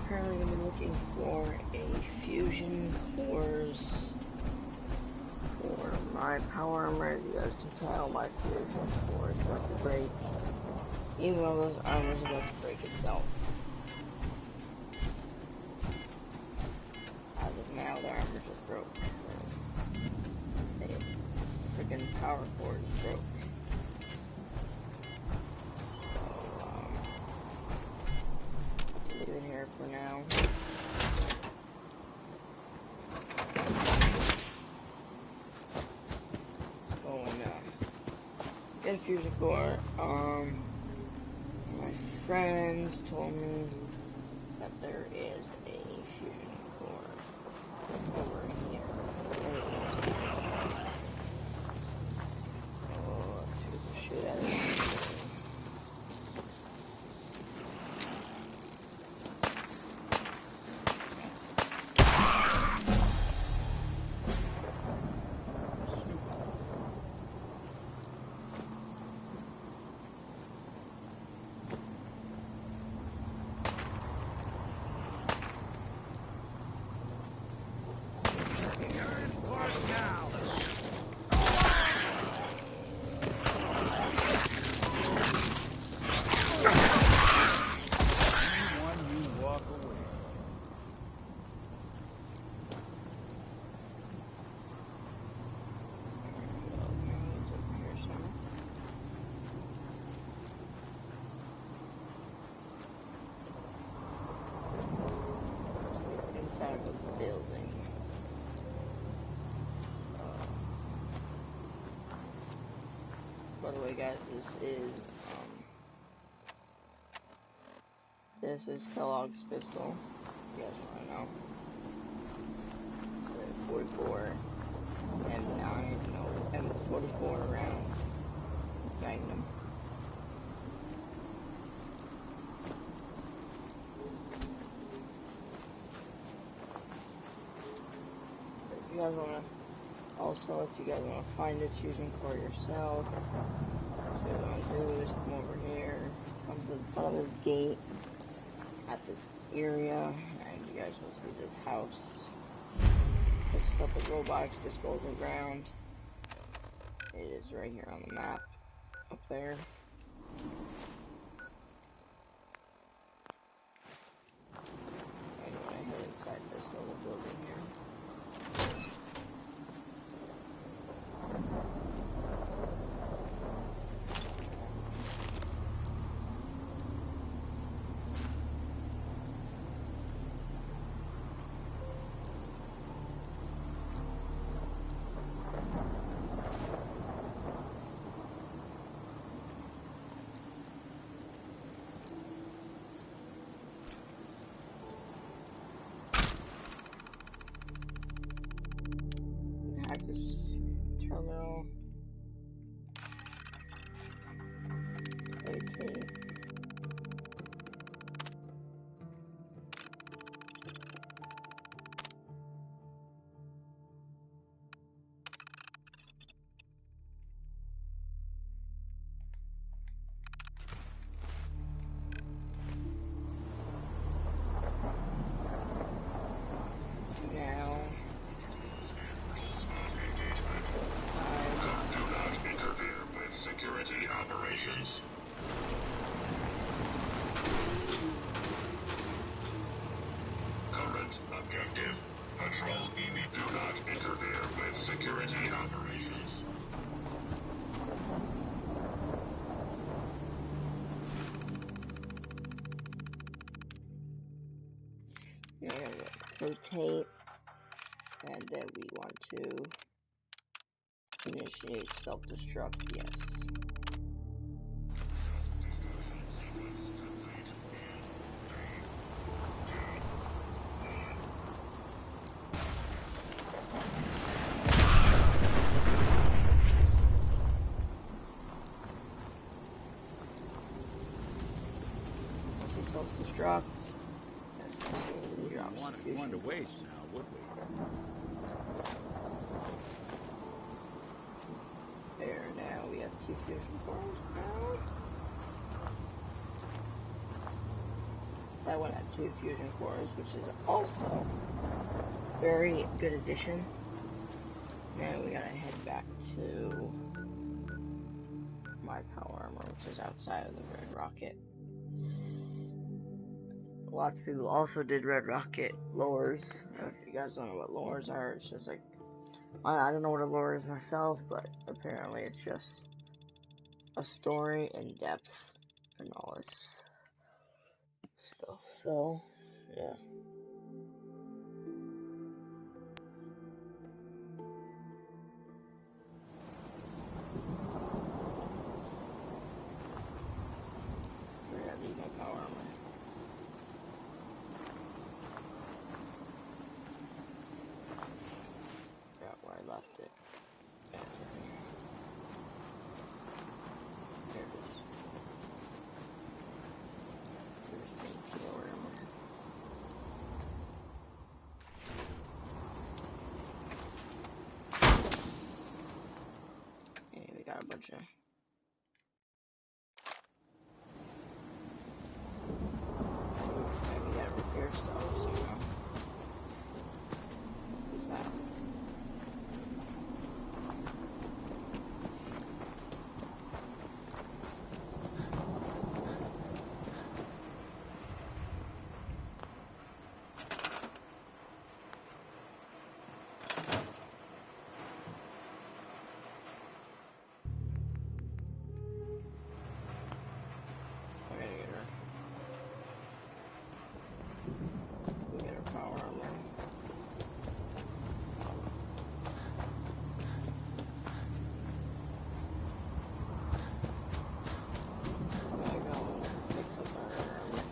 currently going to be looking for a fusion cores for my power armor. As you guys can tell, my fusion core is about to break, even though those armors are about to break itself. As of now, the armor just broke. A freaking power core just broke. Leave it here for now. So, get a fusion core. My friends told me that there is a fusion core over here. Oh, let's shoot the shit out of it. Inside of the building. By the way, guys, this is Kellogg's pistol. You guys want to know? It's a 44 M9, no, M44 round Magnum. If you guys want to, also, if you guys want to find this fusion core yourself, what you guys want to do is come over here, come to the front of this gate at this area, and you guys will see this house. There's a couple robots, this golden ground. It is right here on the map, up there. Anyway, I head inside this little building here. Access terminal 18. Now, do not interfere with security operations. Current objective: patrol EMI. Do not interfere with security operations. rotate, and then we want to initiate self-destruct, yes. Self-destruct. One to waste now, would we? There, now we have 2 fusion cores. that one had 2 fusion cores, which is also very good addition. Now we gotta head back to my power armor, which is outside of the Red Rocket. Lots of people also did Red Rocket lores. If you guys don't know what lores are, it's just like, I don't know what a lore is myself, but apparently it's just a story in depth and all this stuff. So, yeah. I gotta leave my power armor. Forgot where I left it. Here it is. Here's the power armor. Okay, we got a bunch of we gotta repair stuff, so you know. Who's that? I gotta get her. We get her power armor. I gotta go and fix up our armor.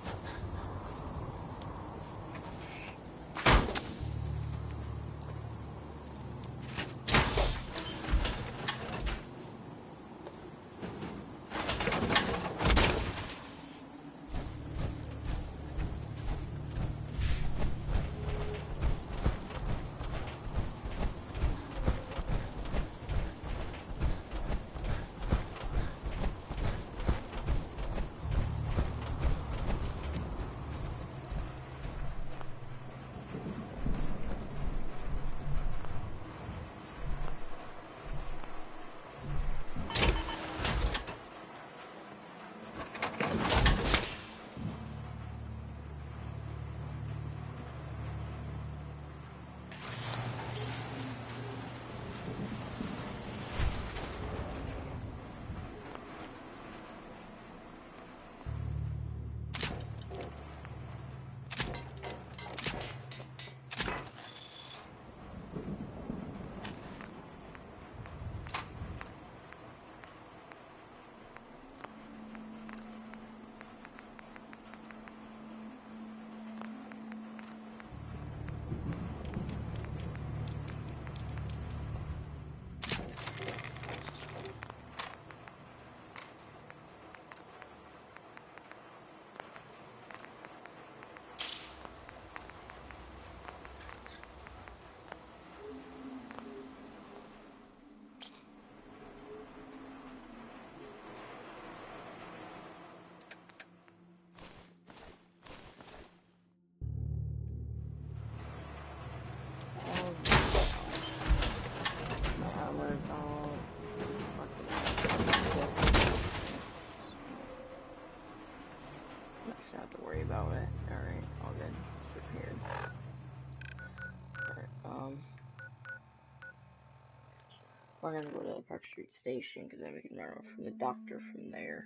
My armor's all fucking not have to worry about it. Alright, all good. It's repaired. Alright, we're gonna go to the Park Street Station, because then we can run over from the doctor from there.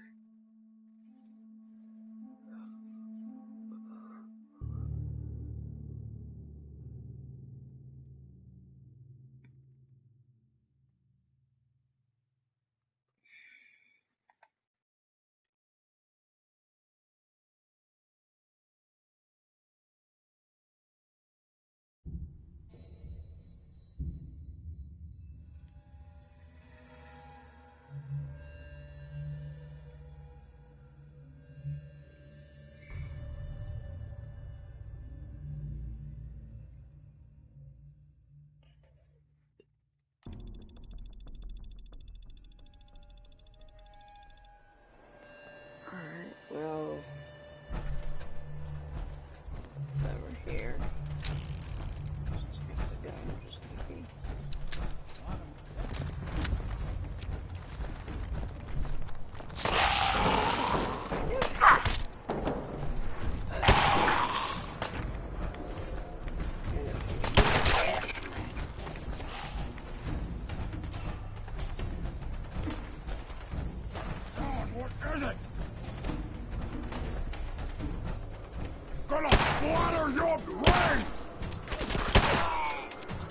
Water your grave!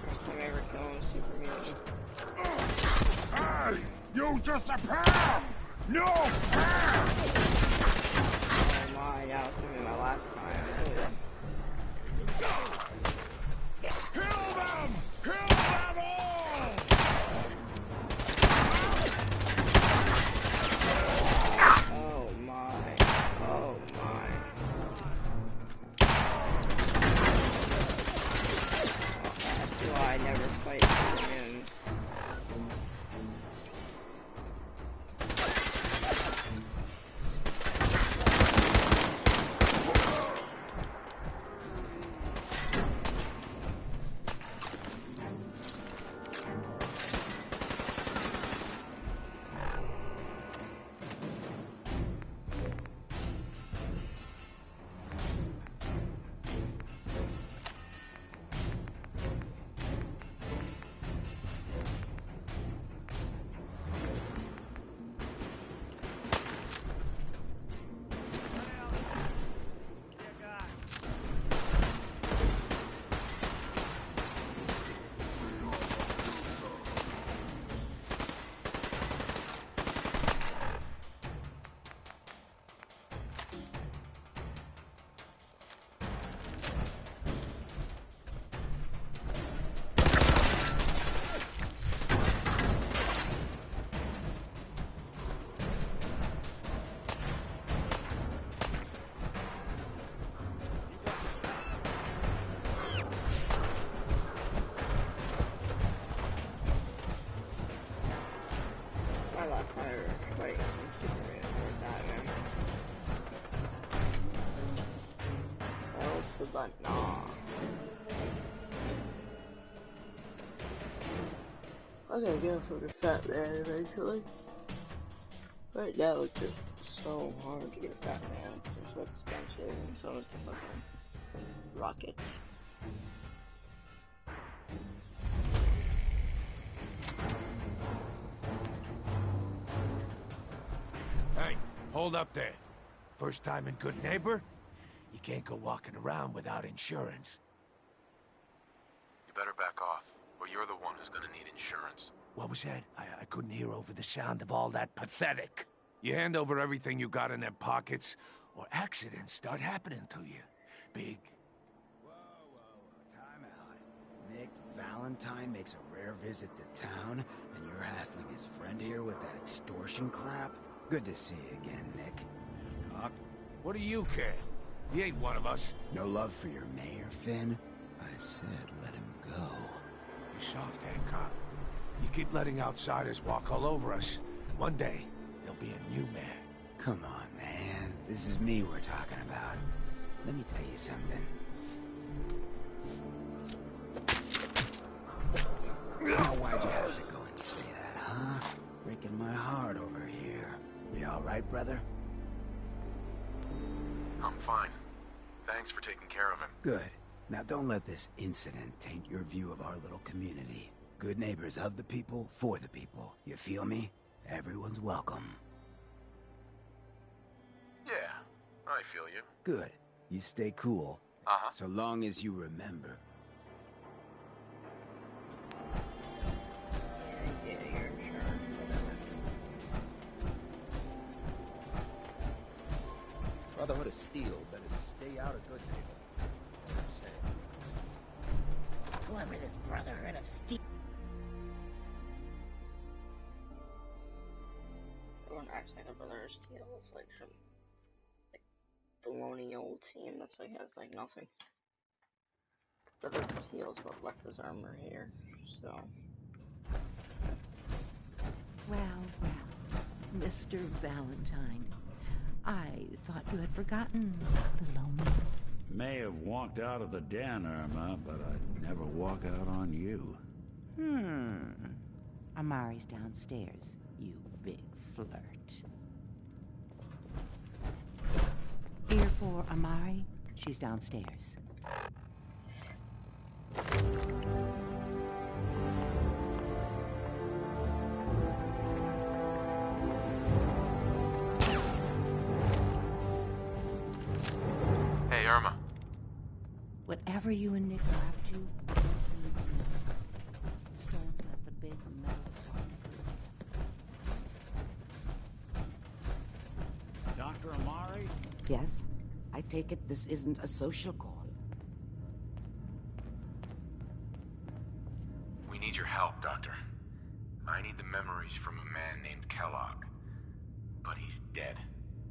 First time I ever killing a super mutant. Hey! You disappear! No! Oh my, that was gonna be my last time. Kill them! Kill them all! Oh my. Oh my. That's why I never fight humans. My last time I ever fight some Superman or Batman. That was the button. Nah. I'm gonna go for the Fat Man eventually. Right now it's just so hard to get a Fat Man because they're so expensive and so is the fucking rockets. Hey, hold up there. First time in Good Neighbor? You can't go walking around without insurance. You better back off, or you're the one who's gonna need insurance. What was that? I couldn't hear over the sound of all that pathetic. You hand over everything you got in their pockets, or accidents start happening to you. Big. Whoa, time out. Nick Valentine makes a rare visit to town, and you're hassling his friend here with that extortion crap? Good to see you again, Nick. Doc, what do you care? He ain't one of us. No love for your mayor, Finn? I said let him go. You soft-head cop. You keep letting outsiders walk all over us. One day, there'll be a new mayor. Come on, man. This is me we're talking about. Let me tell you something. Now, why'd you have to go and say that, huh? Breaking my heart over here. You all right, brother? I'm fine. Thanks for taking care of him. Good. Now don't let this incident taint your view of our little community. Good neighbors of the people, for the people. You feel me? Everyone's welcome. Yeah, I feel you. Good. You stay cool. Uh-huh. So long as you remember. Yeah, your insurance, whatever. Brotherhood of Steel better stay out of Good Neighbor. Whoever this Brotherhood of Steel. Everyone acts like a Brother of Steel. It's like some like baloney old team that's like has like nothing. Brother of Steel's what left his armor here, so. Well, Mr. Valentine. I thought you had forgotten the lonely. May have walked out of the den, Irma, but I'd never walk out on you. Amari's downstairs, you big flirt. Here for Amari. She's downstairs. Hey, Irma. Whatever you and Nick are up to, I don't need to know. Just don't let the big metal saw. Dr. Amari? Yes? I take it this isn't a social call. We need your help, Doctor. I need the memories from a man named Kellogg. But he's dead.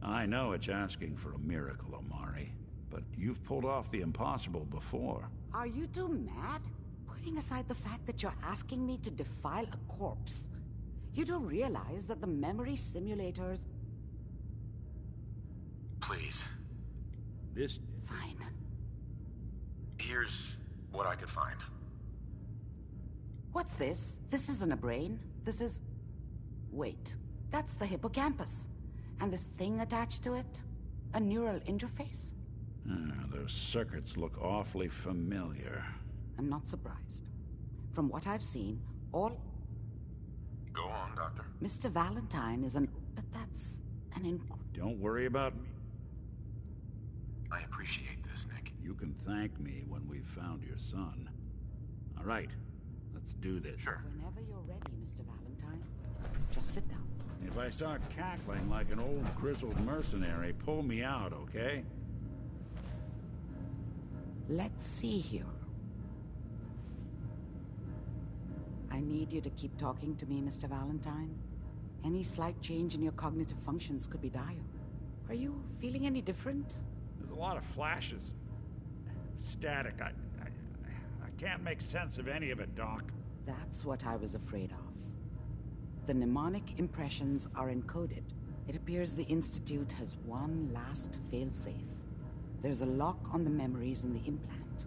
I know it's asking for a miracle, Amari. But you've pulled off the impossible before. Are you two mad? Putting aside the fact that you're asking me to defile a corpse, you don't realize that the memory simulators... Please. This... Fine. Here's what I could find. What's this? This isn't a brain. This is... Wait. That's the hippocampus. And this thing attached to it? A neural interface? Those circuits look awfully familiar. I'm not surprised. From what I've seen, all... Go on, Doctor. Mr. Valentine is an... But that's an Don't worry about me. I appreciate this, Nick. You can thank me when we've found your son. All right, let's do this. Sure. Whenever you're ready, Mr. Valentine. Just sit down. If I start cackling like an old grizzled mercenary, pull me out, okay? Let's see here. I need you to keep talking to me, Mr. Valentine. Any slight change in your cognitive functions could be dire. Are you feeling any different? There's a lot of flashes. Static. I can't make sense of any of it, Doc. That's what I was afraid of. The mnemonic impressions are encoded. It appears the Institute has one last failsafe. There's a lock on the memories in the implant.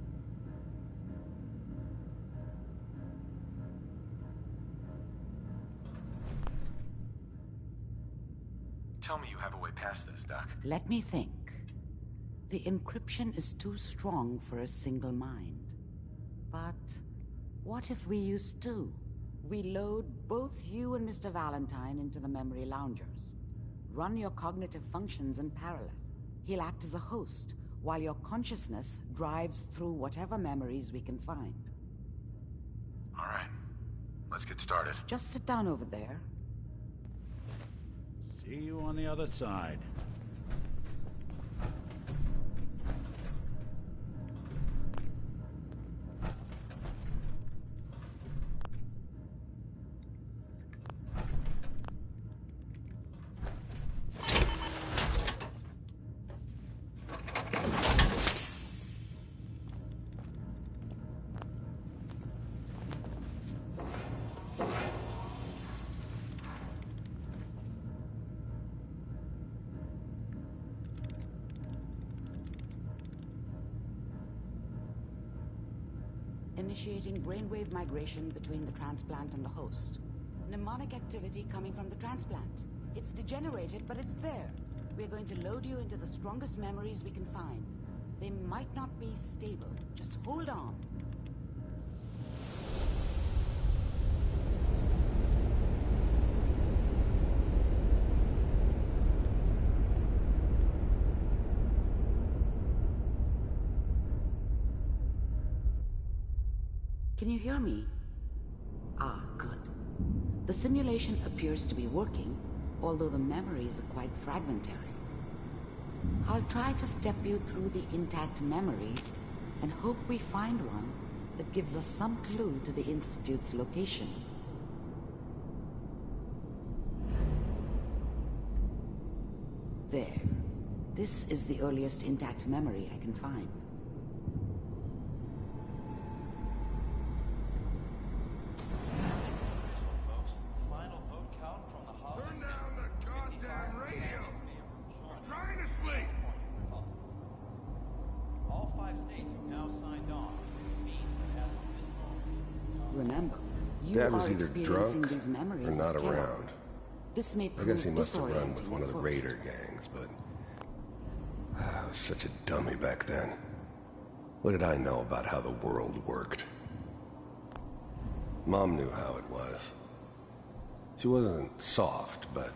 Tell me you have a way past this, Doc. Let me think. The encryption is too strong for a single mind. But what if we use two? We load both you and Mr. Valentine into the memory loungers. Run your cognitive functions in parallel. He'll act as a host, while your consciousness drives through whatever memories we can find. All right. Let's get started. Just sit down over there. See you on the other side. Initiating brainwave migration between the transplant and the host. Mnemonic activity coming from the transplant. It's degenerated, but it's there. We're going to load you into the strongest memories we can find. They might not be stable. Just hold on. Can you hear me? Ah, good. The simulation appears to be working, although the memories are quite fragmentary. I'll try to step you through the intact memories and hope we find one that gives us some clue to the Institute's location. There. This is the earliest intact memory I can find. Turn down the goddamn radio! I'm trying to sleep! All 5 states have now signed on. It means that as of this moment, Remember, you Dad was are either experiencing drunk these memories or as not Kellogg. around. This may I prove guess he must have run with disorienting one of at the first. raider gangs, but I was such a dummy back then. What did I know about how the world worked? Mom knew how it was. She wasn't soft, but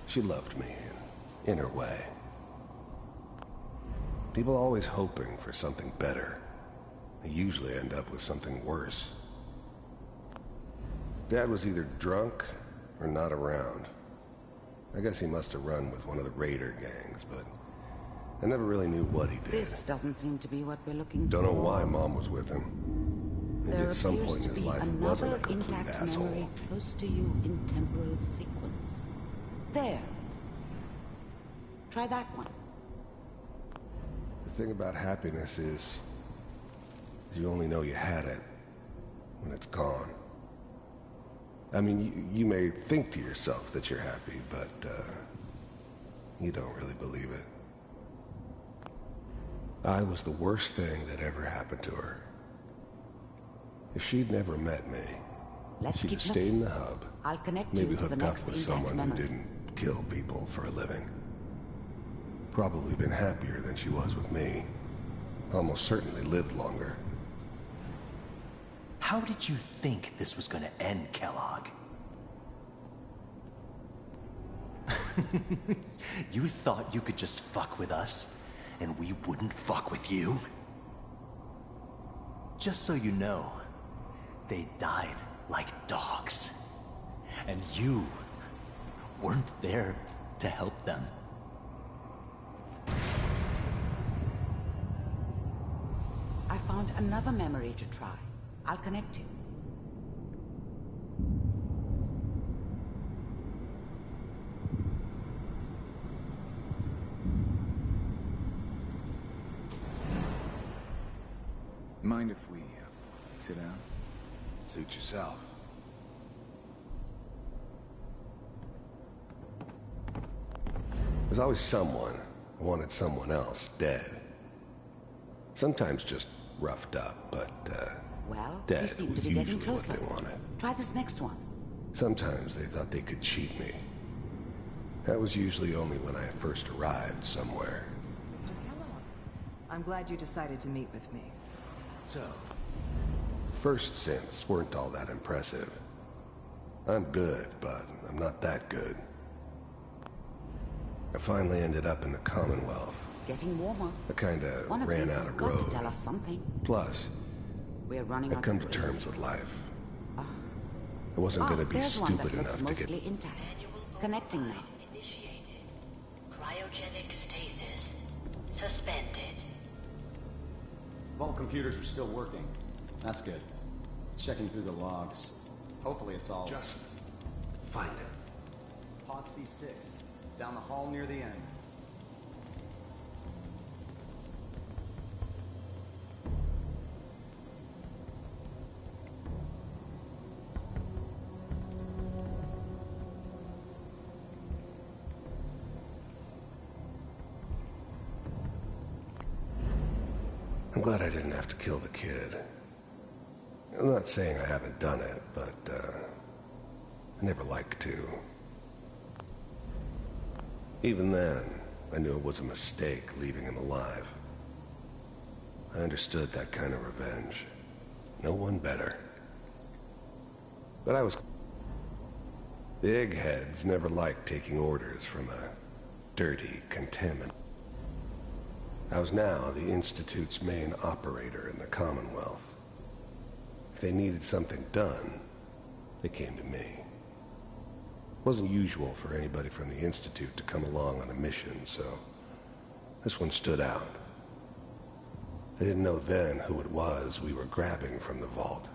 she loved me in her way. People always hoping for something better. They usually end up with something worse. Dad was either drunk or not around. I guess he must have run with one of the raider gangs, but I never really knew what he did. This doesn't seem to be what we're looking Don't for. know why Mom was with him. Maybe There at some appears point to in his be life he wasn't a another complete intact asshole. memory close to you in temporal sequence. There. Try that one. The thing about happiness is you only know you had it when it's gone. I mean, you may think to yourself that you're happy, but you don't really believe it. I was the worst thing that ever happened to her. If she'd never met me, Let's she'd keep have stayed in the looking. hub. I'll connect Maybe you to the hooked up next with intact someone memory. who didn't kill people for a living. Probably been happier than she was with me. Almost certainly lived longer. How did you think this was gonna end, Kellogg? You thought you could just fuck with us, and we wouldn't fuck with you? Just so you know, they died like dogs. And you weren't there to help them. I found another memory to try. I'll connect you. Mind if we sit down? Suit yourself. There's always someone who wanted someone else dead. Sometimes just roughed up, but, Well, dead we seem was to be getting usually what closer. they wanted. Try this next one. Sometimes they thought they could cheat me. That was usually only when I first arrived somewhere. Mr. Kellogg, I'm glad you decided to meet with me. So, first synths weren't all that impressive. I'm good, but I'm not that good. I finally ended up in the Commonwealth. Getting warmer. I kinda One of ran these out has of got road. to tell us something. Plus, We're running I'd out come of to room. terms with life. I wasn't gonna be there's one stupid that looks enough to mostly get... intact. Connecting now. Cryogenic stasis suspended. Vault computers are still working. That's good. Checking through the logs. Hopefully it's all... Just find it. Pod C6. Down the hall near the end. I'm glad I didn't have to kill the kid. I'm not saying I haven't done it, but, I never liked to. Even then, I knew it was a mistake leaving him alive. I understood that kind of revenge. No one better. But I was... The eggheads never liked taking orders from a dirty contaminant. I was now the Institute's main operator in the Commonwealth. If they needed something done, they came to me. It wasn't usual for anybody from the Institute to come along on a mission, so this one stood out. I didn't know then who it was we were grabbing from the vault.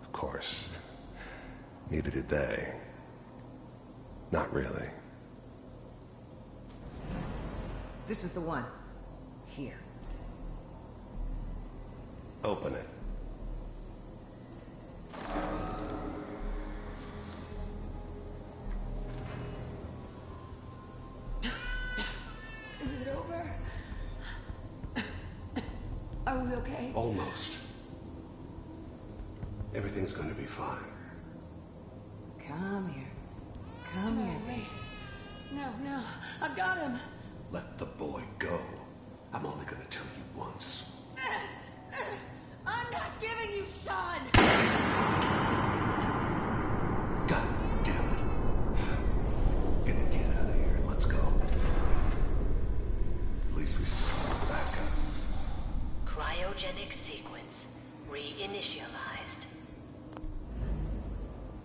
Of course, neither did they. Not really. This is the one. Here. Open it. Is it over? Are we okay? Almost. Everything's gonna be fine. Come here. Come here. Wait. No. I've got him. Let the boy go. I'm only gonna tell you once. I'm not giving you Sean. God damn it. Get the kid out of here. Let's go. At least we still have the back. cryogenic sequence reinitialized.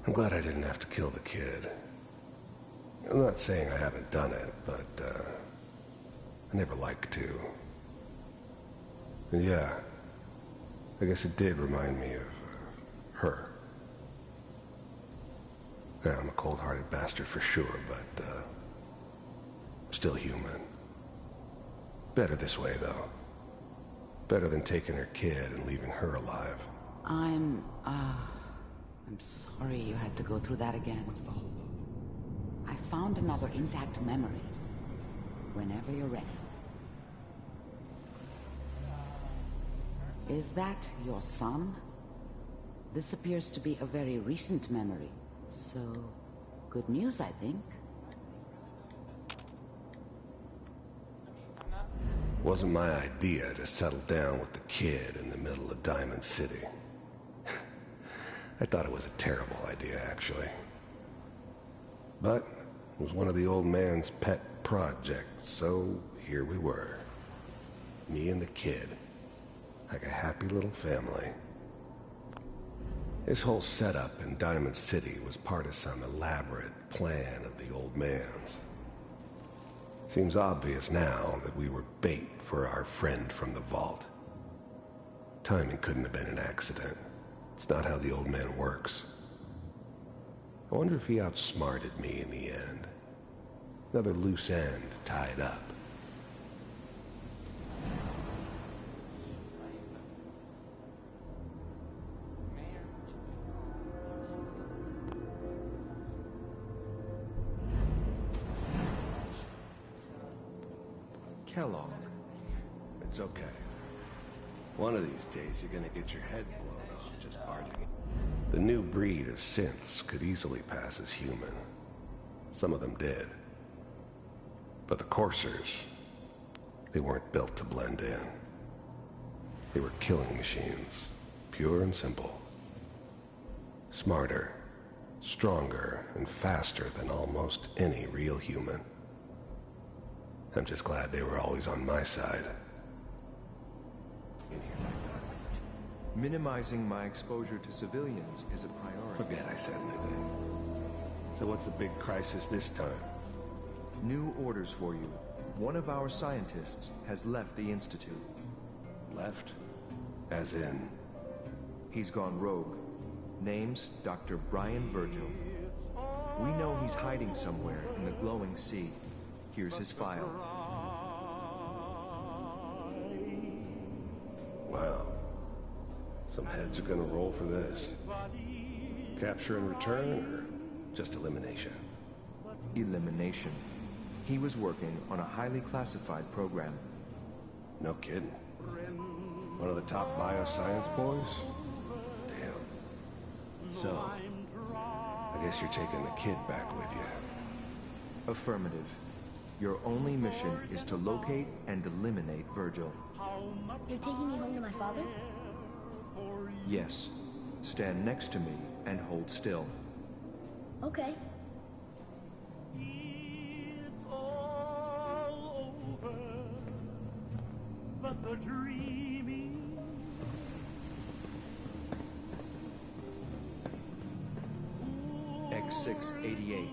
I'm glad I didn't have to kill the kid. I'm not saying I haven't done it, but, I never liked to. And yeah, I guess it did remind me of, her. Yeah, I'm a cold-hearted bastard for sure, but, still human. Better this way, though. Better than taking her kid and leaving her alive. I'm sorry you had to go through that again. What's the holdup? I found another intact memory. Whenever you're ready. Is that your son? This appears to be a very recent memory. So, good news, I think. Wasn't my idea to settle down with the kid in the middle of Diamond City. I thought it was a terrible idea, actually. But it was one of the old man's pet projects, so here we were. Me and the kid. Like a happy little family. This whole setup in Diamond City was part of some elaborate plan of the old man's. Seems obvious now that we were bait for our friend from the vault. Timing couldn't have been an accident. It's not how the old man works. I wonder if he outsmarted me in the end. Another loose end tied up. Kellogg. It's okay. One of these days you're gonna get your head blown off just barging. The new breed of synths could easily pass as human. Some of them did. But the coursers, they weren't built to blend in. They were killing machines, pure and simple. Smarter, stronger, and faster than almost any real human. I'm just glad they were always on my side. In here like that. Minimizing my exposure to civilians is a priority. Forget I said anything. So what's the big crisis this time? New orders for you. One of our scientists has left the Institute. Left? As in? He's gone rogue. Name's Dr. Brian Virgil. We know he's hiding somewhere in the glowing sea. Here's his file. Wow. Some heads are gonna roll for this. Capture and return, or just elimination? Elimination. He was working on a highly classified program. No kidding. One of the top bioscience boys? Damn. So, I guess you're taking the kid back with you. Affirmative. Your only mission is to locate and eliminate Virgil. You're taking me home to my father? Yes. Stand next to me and hold still. Okay. X688.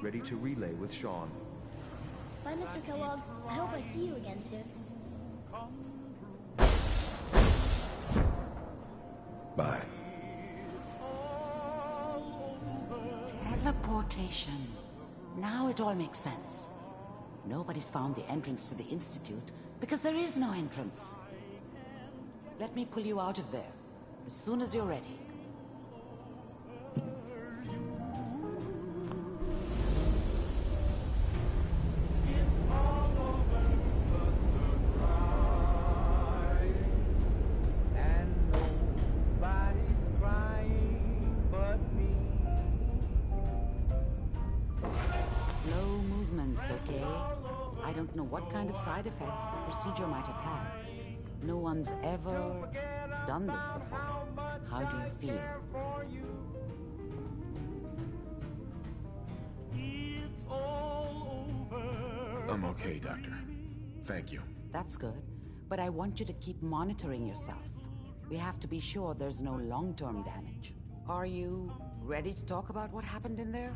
Ready to relay with Sean. Bye, Mr. Kellogg. I hope I see you again soon. Bye. Teleportation. Now it all makes sense. Nobody's found the entrance to the Institute because there is no entrance. Let me pull you out of there as soon as you're ready. Okay? I don't know what kind of side effects the procedure might have had. No one's ever done this before. How do you feel? I'm okay, Doctor. Thank you. That's good. But I want you to keep monitoring yourself. We have to be sure there's no long-term damage. Are you ready to talk about what happened in there?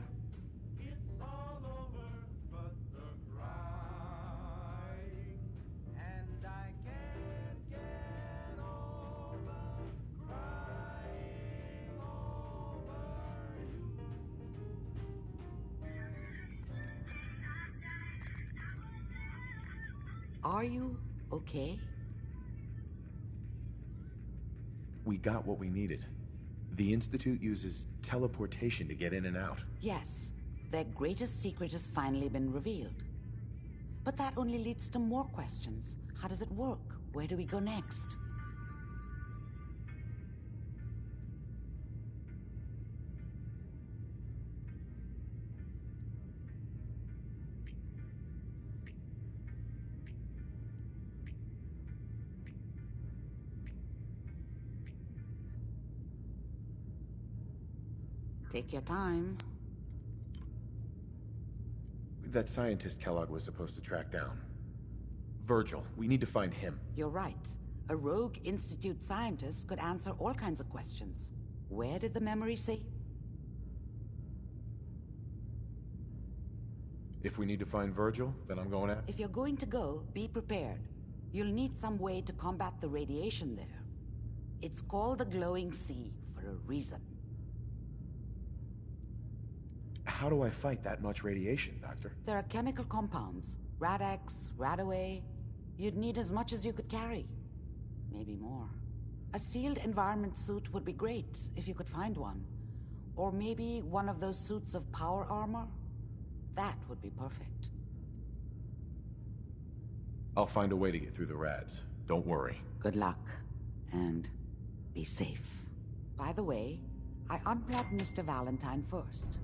Are you okay? We got what we needed. The Institute uses teleportation to get in and out. Yes, their greatest secret has finally been revealed. But that only leads to more questions. How does it work? Where do we go next? Take your time. That scientist Kellogg was supposed to track down. Virgil, we need to find him. You're right. A rogue Institute scientist could answer all kinds of questions. Where did the memory say? If we need to find Virgil, then I'm going after. If you're going to go, be prepared. You'll need some way to combat the radiation there. It's called the glowing sea for a reason. How do I fight that much radiation, Doctor? There are chemical compounds. Rad-X, Radaway. You'd need as much as you could carry. Maybe more. A sealed environment suit would be great, if you could find one. Or maybe one of those suits of power armor? That would be perfect. I'll find a way to get through the rads. Don't worry. Good luck. And be safe. By the way, I unplugged Mr. Valentine first.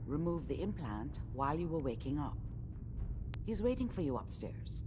Remove the implant while you were waking up. He's waiting for you upstairs.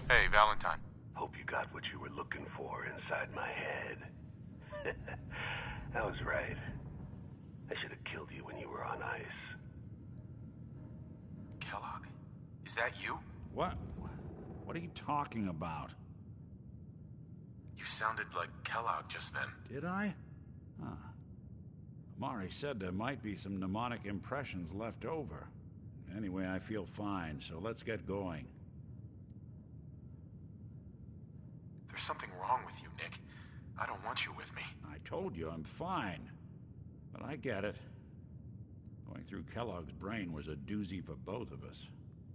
Hey, Valentine. Hope you got what you were looking for inside my head. I was right. I should have killed you when you were on ice. Kellogg? Is that you? What? What are you talking about? You sounded like Kellogg just then. Did I? Huh. Mari said there might be some mnemonic impressions left over. Anyway, I feel fine, so let's get going. There's something wrong with you, Nick. I don't want you with me. I told you I'm fine. But I get it. Going through Kellogg's brain was a doozy for both of us.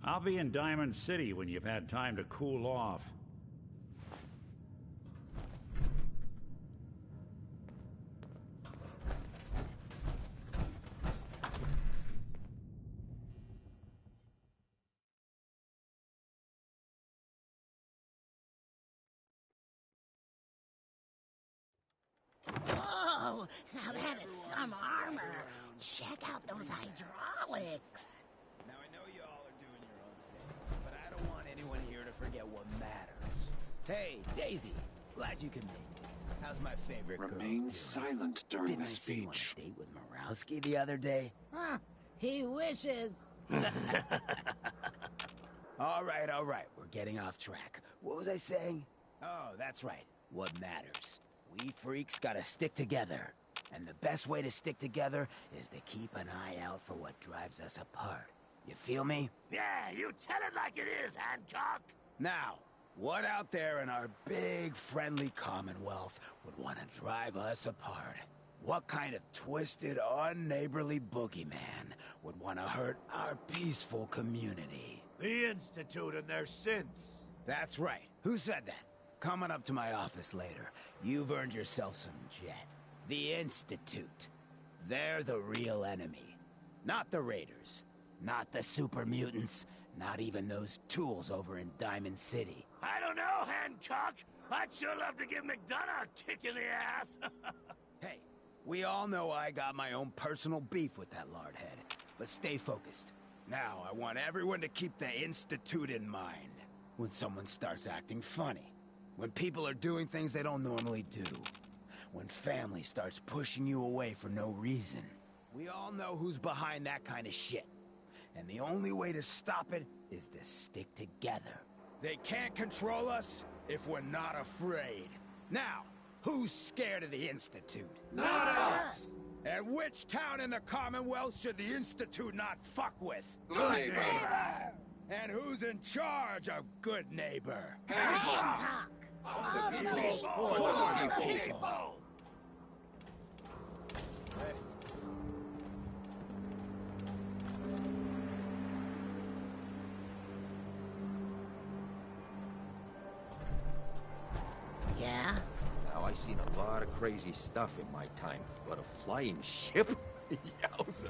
I'll be in Diamond City when you've had time to cool off. Whoa! Now that is some armor. Check out those hydraulics. Now I know y'all are doing your own thing, but I don't want anyone here to forget what matters. Hey, Daisy. Glad you could make it. How's my favorite girl? Remain silent during Didn't the I see you on speech. a date with Morowski the other day? Huh, he wishes. All right. We're getting off track. What was I saying? Oh, that's right. What matters. We freaks gotta stick together. And the best way to stick together is to keep an eye out for what drives us apart. You feel me? Yeah, you tell it like it is, Hancock. Now, what out there in our big, friendly Commonwealth would want to drive us apart? What kind of twisted, unneighborly boogeyman would want to hurt our peaceful community? The Institute and their synths. That's right. Who said that? Coming up to my office later. You've earned yourself some jet. The Institute. They're the real enemy. Not the Raiders. Not the super mutants. Not even those tools over in Diamond City. I don't know, Hancock. I'd sure love to give McDonough a kick in the ass. Hey, we all know I got my own personal beef with that lardhead. But stay focused. Now, I want everyone to keep the Institute in mind. When someone starts acting funny. When people are doing things they don't normally do. When family starts pushing you away for no reason. We all know who's behind that kind of shit. And the only way to stop it is to stick together. They can't control us if we're not afraid. Now, who's scared of the Institute? Not us! And which town in the Commonwealth should the Institute not fuck with? Good Neighbor! And who's in charge of Good Neighbor? Hancock! All the people! For the people! people! Yeah? Now, I've seen a lot of crazy stuff in my time, but a flying ship? Yowza.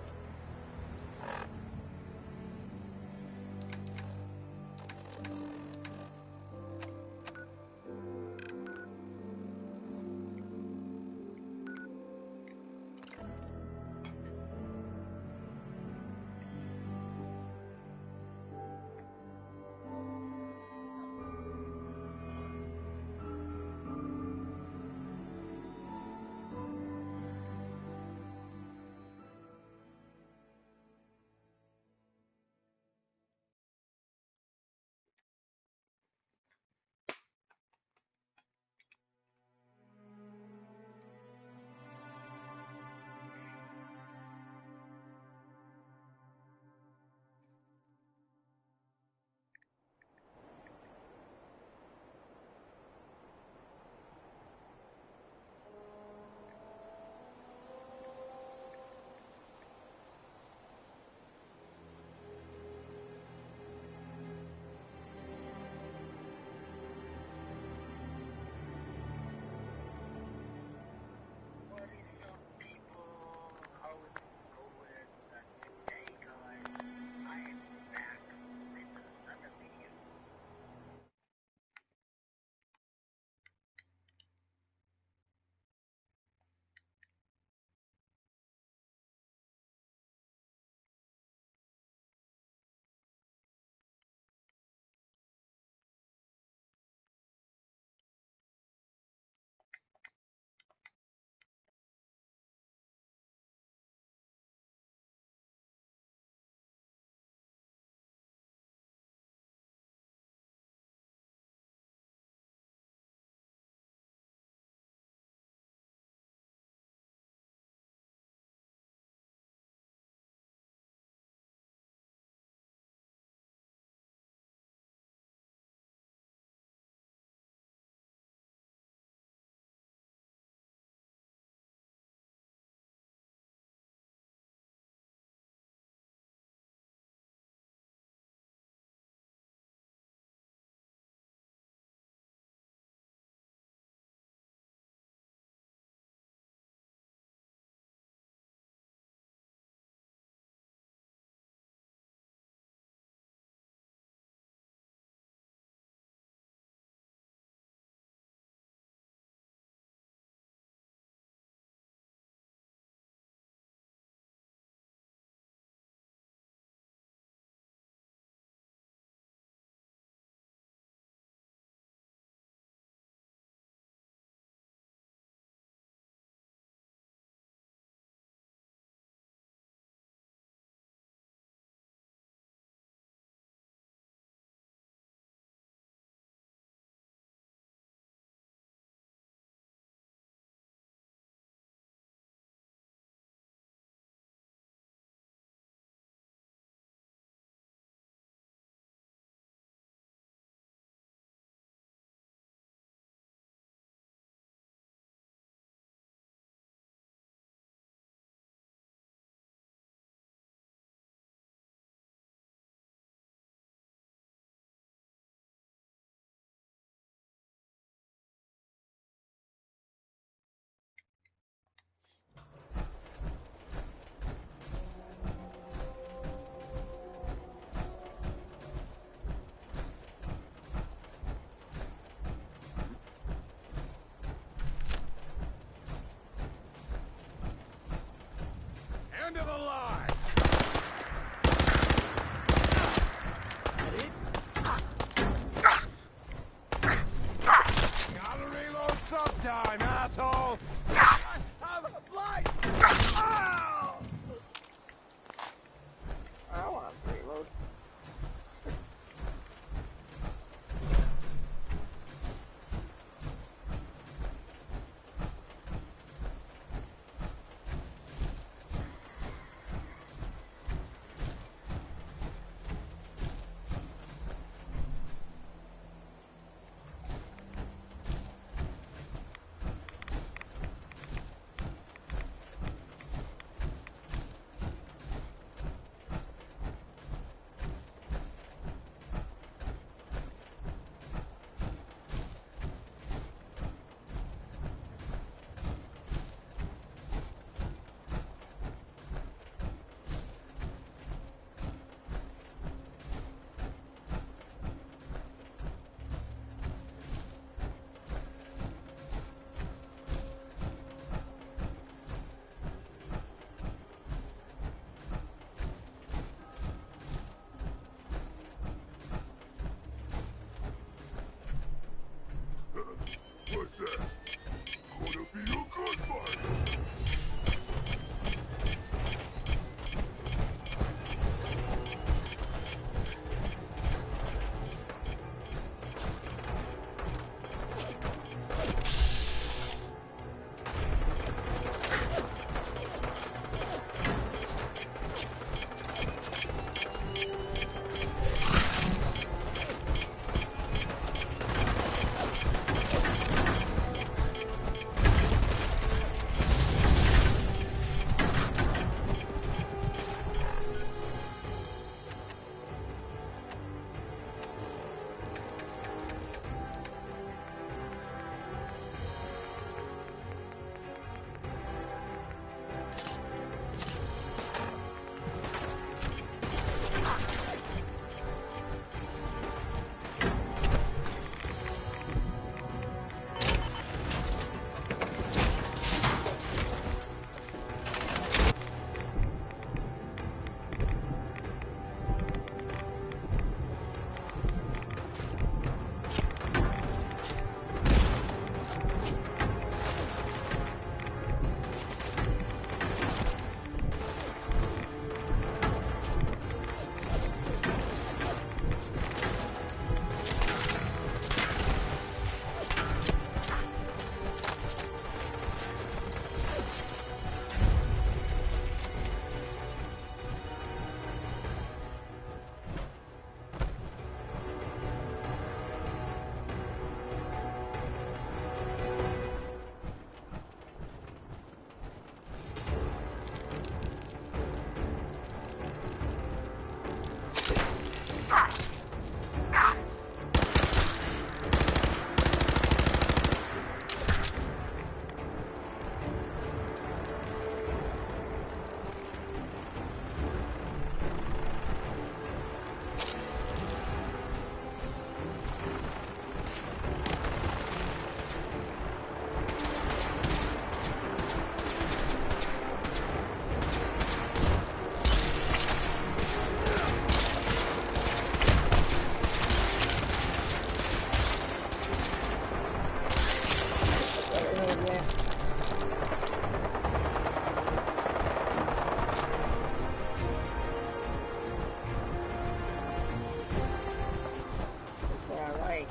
like.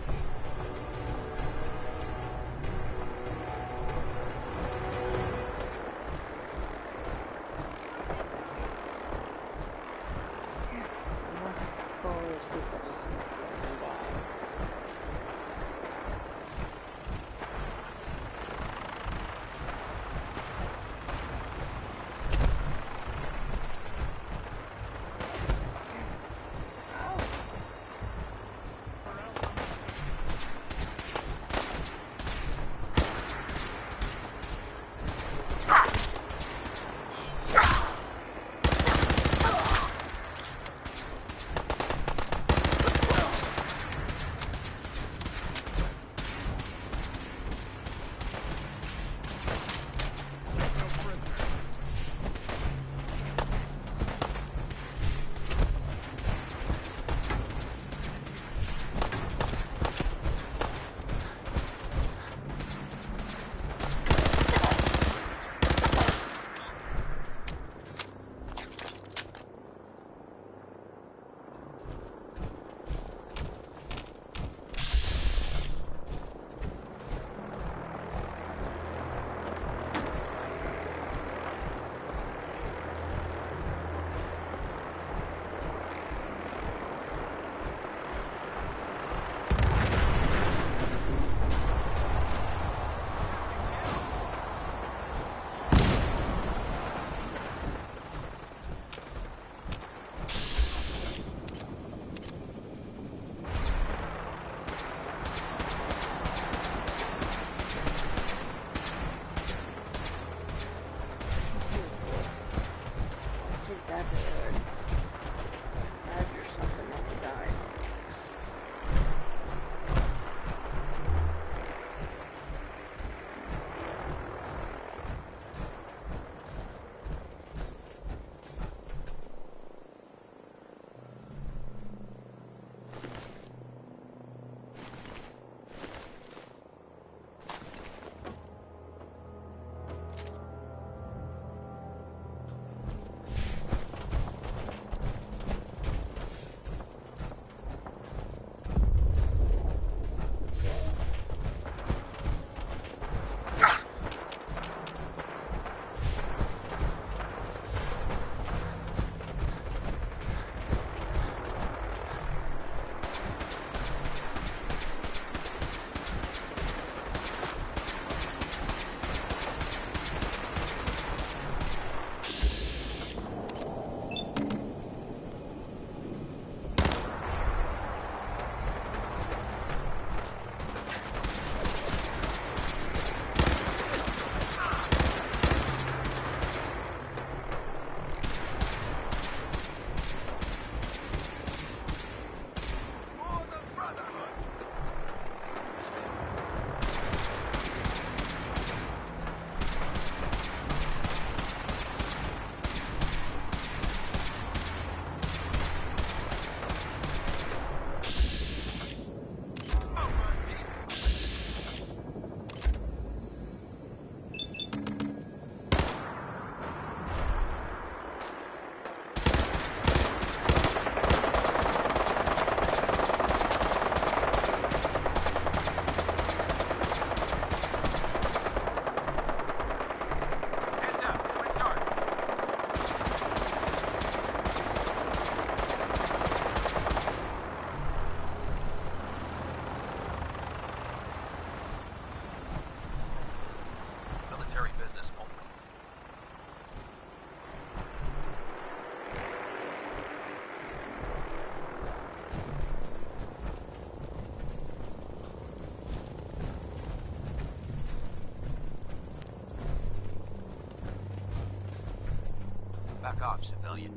Back off, civilian.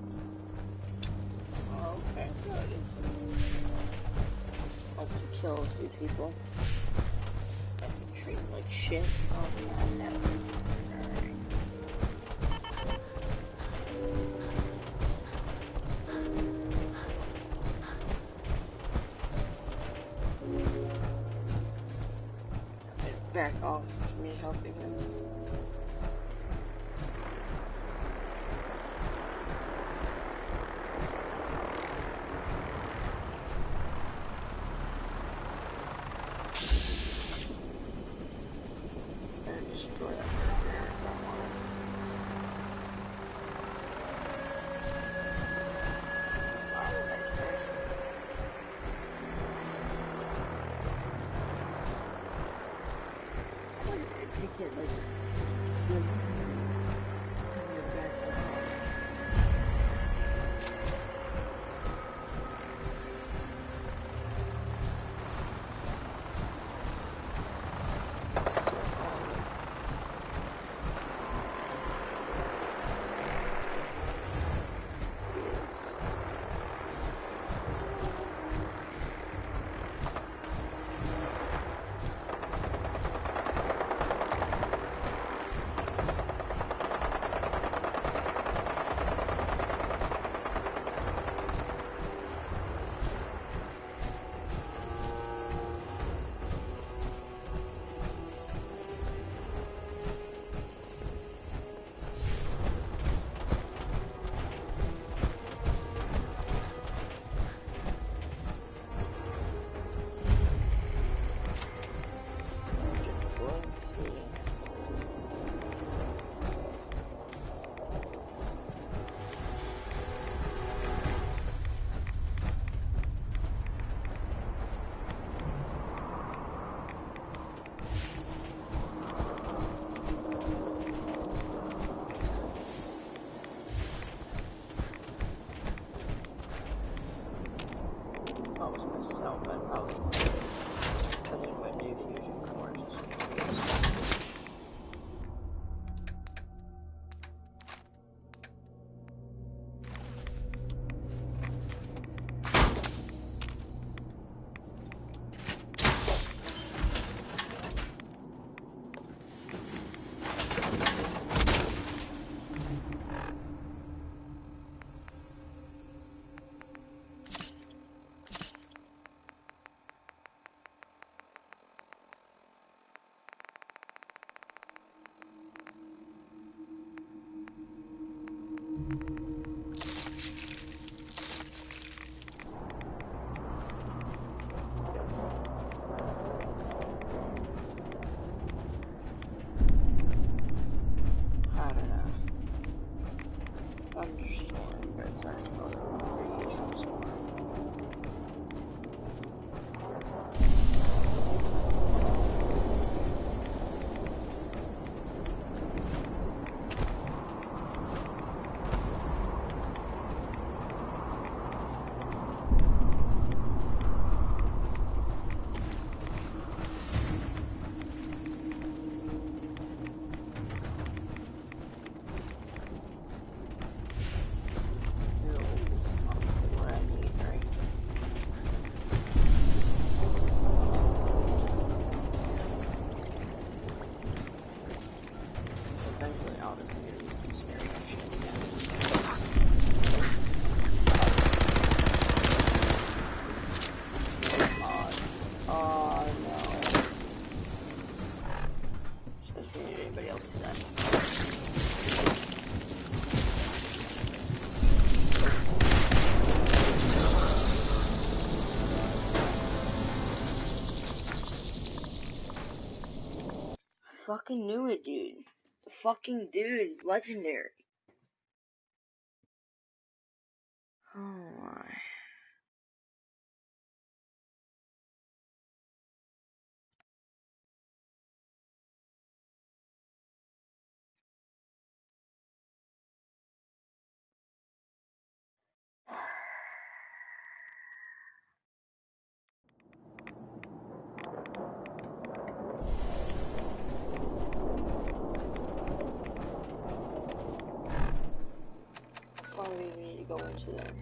Okay, good. Hope to kill a few people. I can treat them like shit. Oh, yeah, no. Alright. Back off me helping him. store that. Fucking knew it, dude. The fucking dude is legendary. Oh my. Probably need to go into that.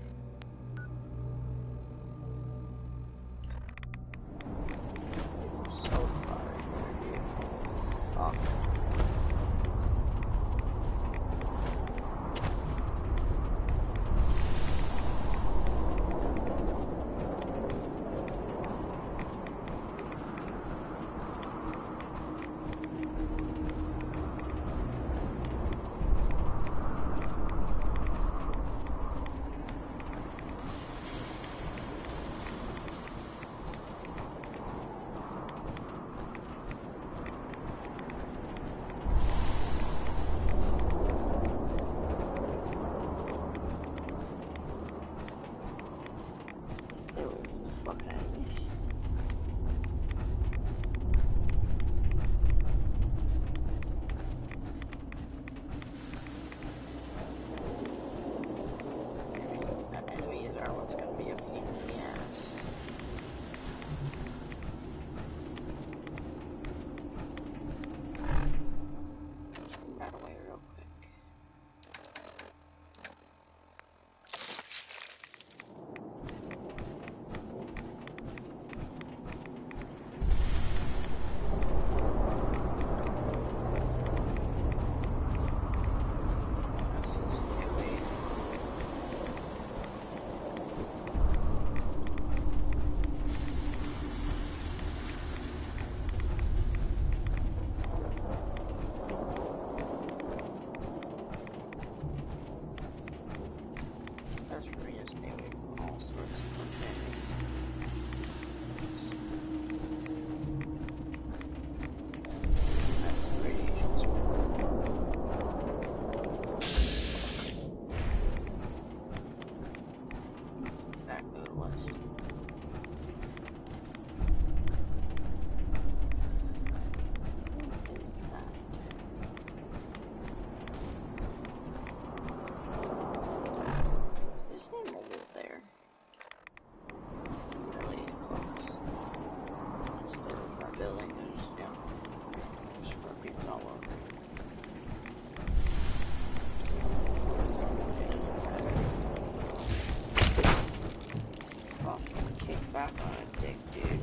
building. There's, yeah, scorpions all over. Oh, kick back on a dick, dude.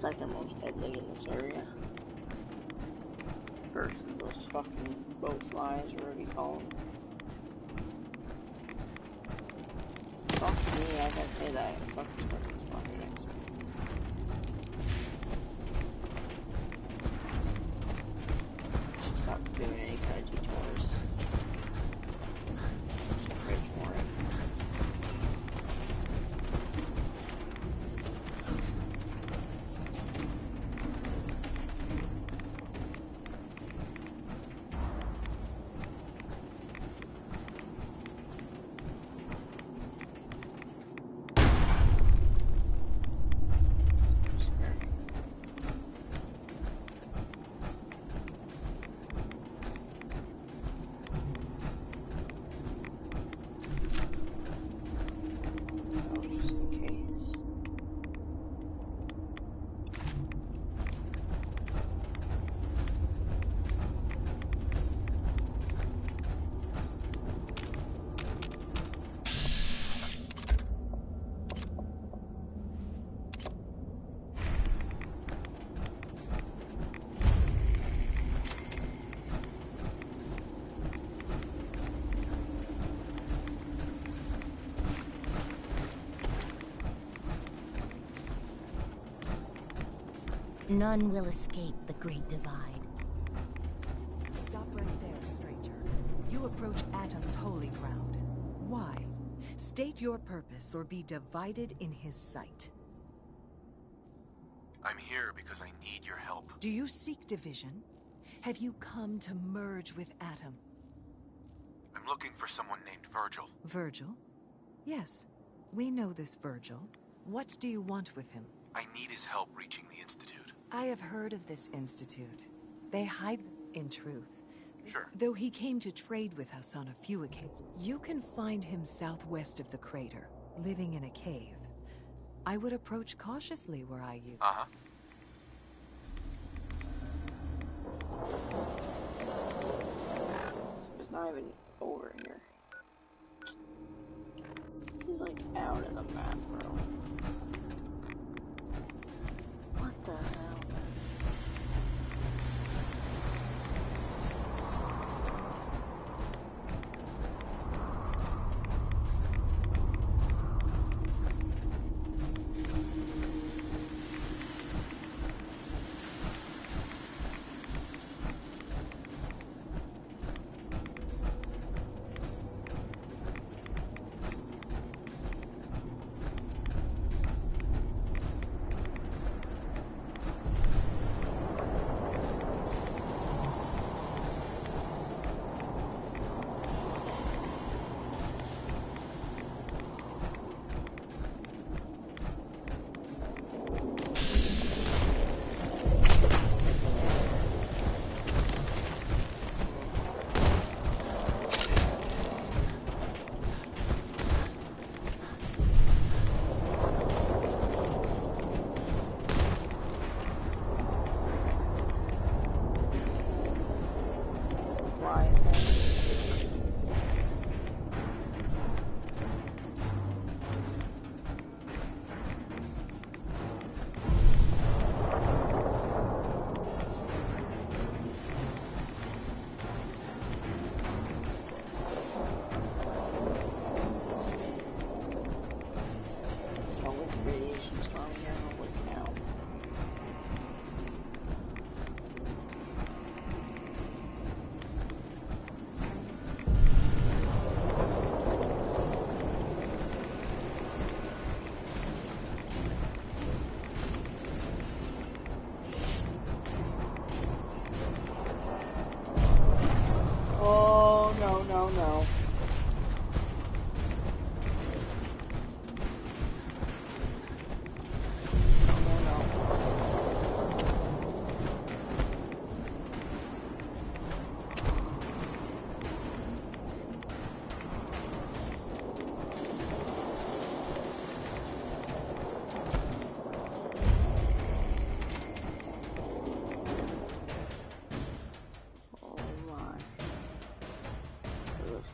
Second most deadly in this area. Versus those fucking boat flies, or whatever you call them. Fuck me, I can say that. Fuck this person's fucking next to me. Should stop doing any kind of detours. Just bridge for it. None will escape the Great Divide. Stop right there, stranger. You approach Atom's holy ground. Why? State your purpose or be divided in his sight. I'm here because I need your help. Do you seek division? Have you come to merge with Atom? I'm looking for someone named Virgil. Virgil? Yes, we know this Virgil. What do you want with him? I need his help reaching the Institute. I have heard of this institute. They hide in truth. Sure. Though he came to trade with us on a few occasions. You can find him southwest of the crater, living in a cave. I would approach cautiously were I you. Uh-huh. It's not even over here. He's like out in the map, bro. What the hell? no.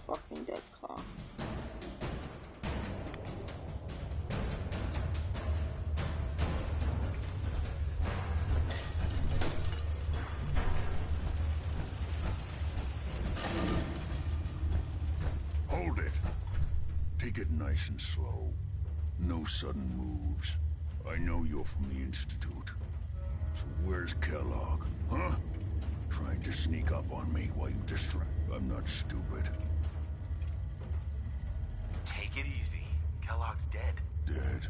Fucking dead claw. Hold it. Take it nice and slow. No sudden moves. I know you're from the Institute. So where's Kellogg, huh? Trying to sneak up on me while you distract. I'm not stupid. Take it easy. Kellogg's dead. Dead?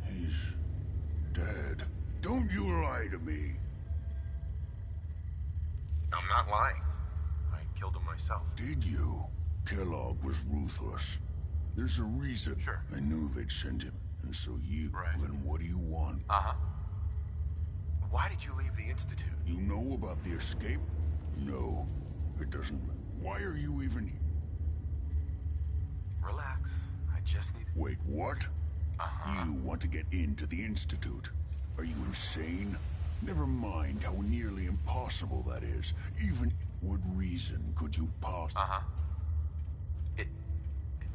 He's dead. Don't you lie to me. I'm not lying. I killed him myself. Did you? Kellogg was ruthless. There's a reason. Sure. I knew they'd send him. And so you, right. Then what do you want? Uh-huh. Why did you leave the Institute? You know about the escape? No, it doesn't. Why are you even here? Relax. I just need... Wait, what? Uh-huh. You want to get into the Institute? Are you insane? Never mind how nearly impossible that is. Even what reason could you possibly... Uh-huh.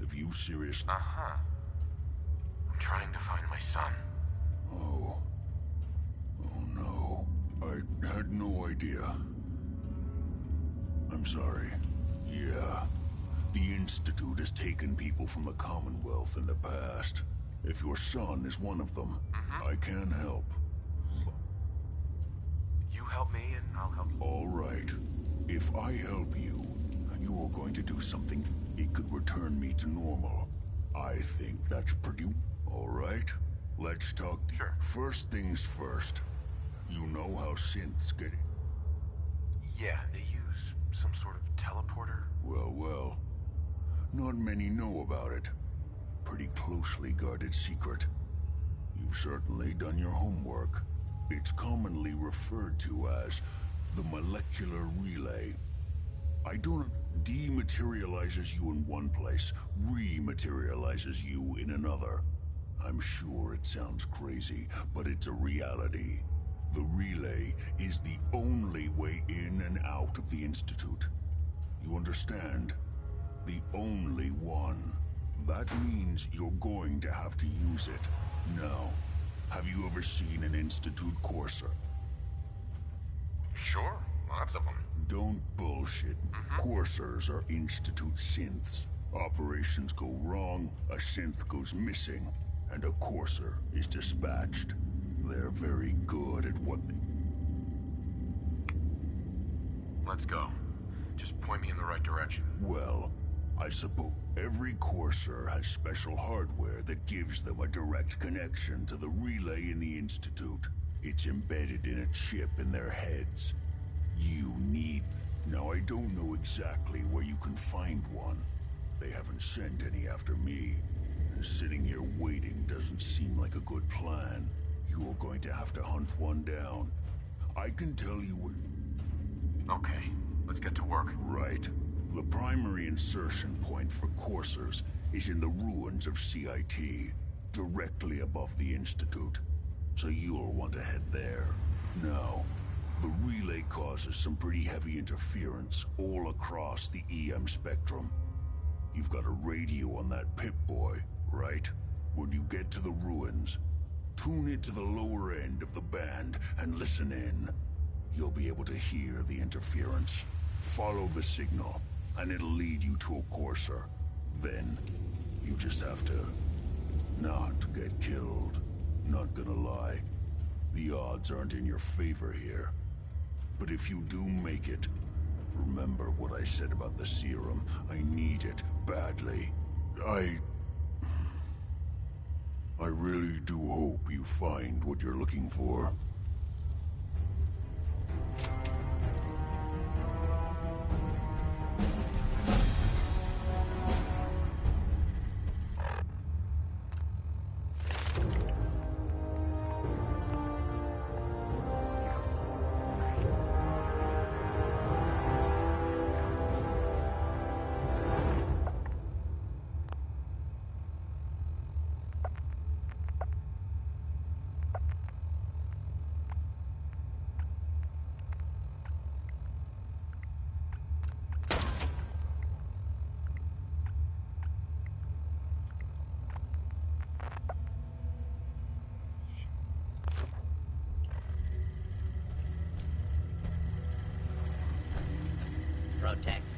Have you serious... Uh-huh. I'm trying to find my son. Oh. Oh no. I had no idea. I'm sorry. Yeah. The Institute has taken people from the Commonwealth in the past. If your son is one of them, I can help. You help me and I'll help you. All right. If I help you, you're going to do something. It could return me to normal. I think that's pretty... All right. Let's talk. Sure. First things first. You know how synths get... Yeah, they use some sort of teleporter. Well. Not many know about it. Pretty closely guarded secret. You've certainly done your homework. It's commonly referred to as the molecular relay. I don't... Dematerializes you in one place, rematerializes you in another. I'm sure it sounds crazy, but it's a reality. The relay is the only way in and out of the Institute. You understand? The only one. That means you're going to have to use it. Now, have you ever seen an Institute Courser? Sure, lots of them. Don't bullshit. Coursers are Institute synths. Operations go wrong, a synth goes missing, and a Courser is dispatched. They're very good at what they... Let's go. Just point me in the right direction. Well, I suppose every Courser has special hardware that gives them a direct connection to the relay in the Institute. It's embedded in a chip in their heads. You need... Now, I don't know exactly where you can find one. They haven't sent any after me. And sitting here waiting doesn't seem like a good plan. You're going to have to hunt one down. I can tell you what... Okay, let's get to work. Right. The primary insertion point for Coursers is in the ruins of CIT, directly above the Institute. So you'll want to head there. Now, the relay causes some pretty heavy interference all across the EM spectrum. You've got a radio on that Pip-Boy, right? When you get to the ruins, tune it to the lower end of the band and listen in. You'll be able to hear the interference. Follow the signal, and it'll lead you to a Courser. Then, you just have to not get killed. Not gonna lie, the odds aren't in your favor here. But if you do make it, remember what I said about the serum. I need it badly. I really do hope you find what you're looking for. protect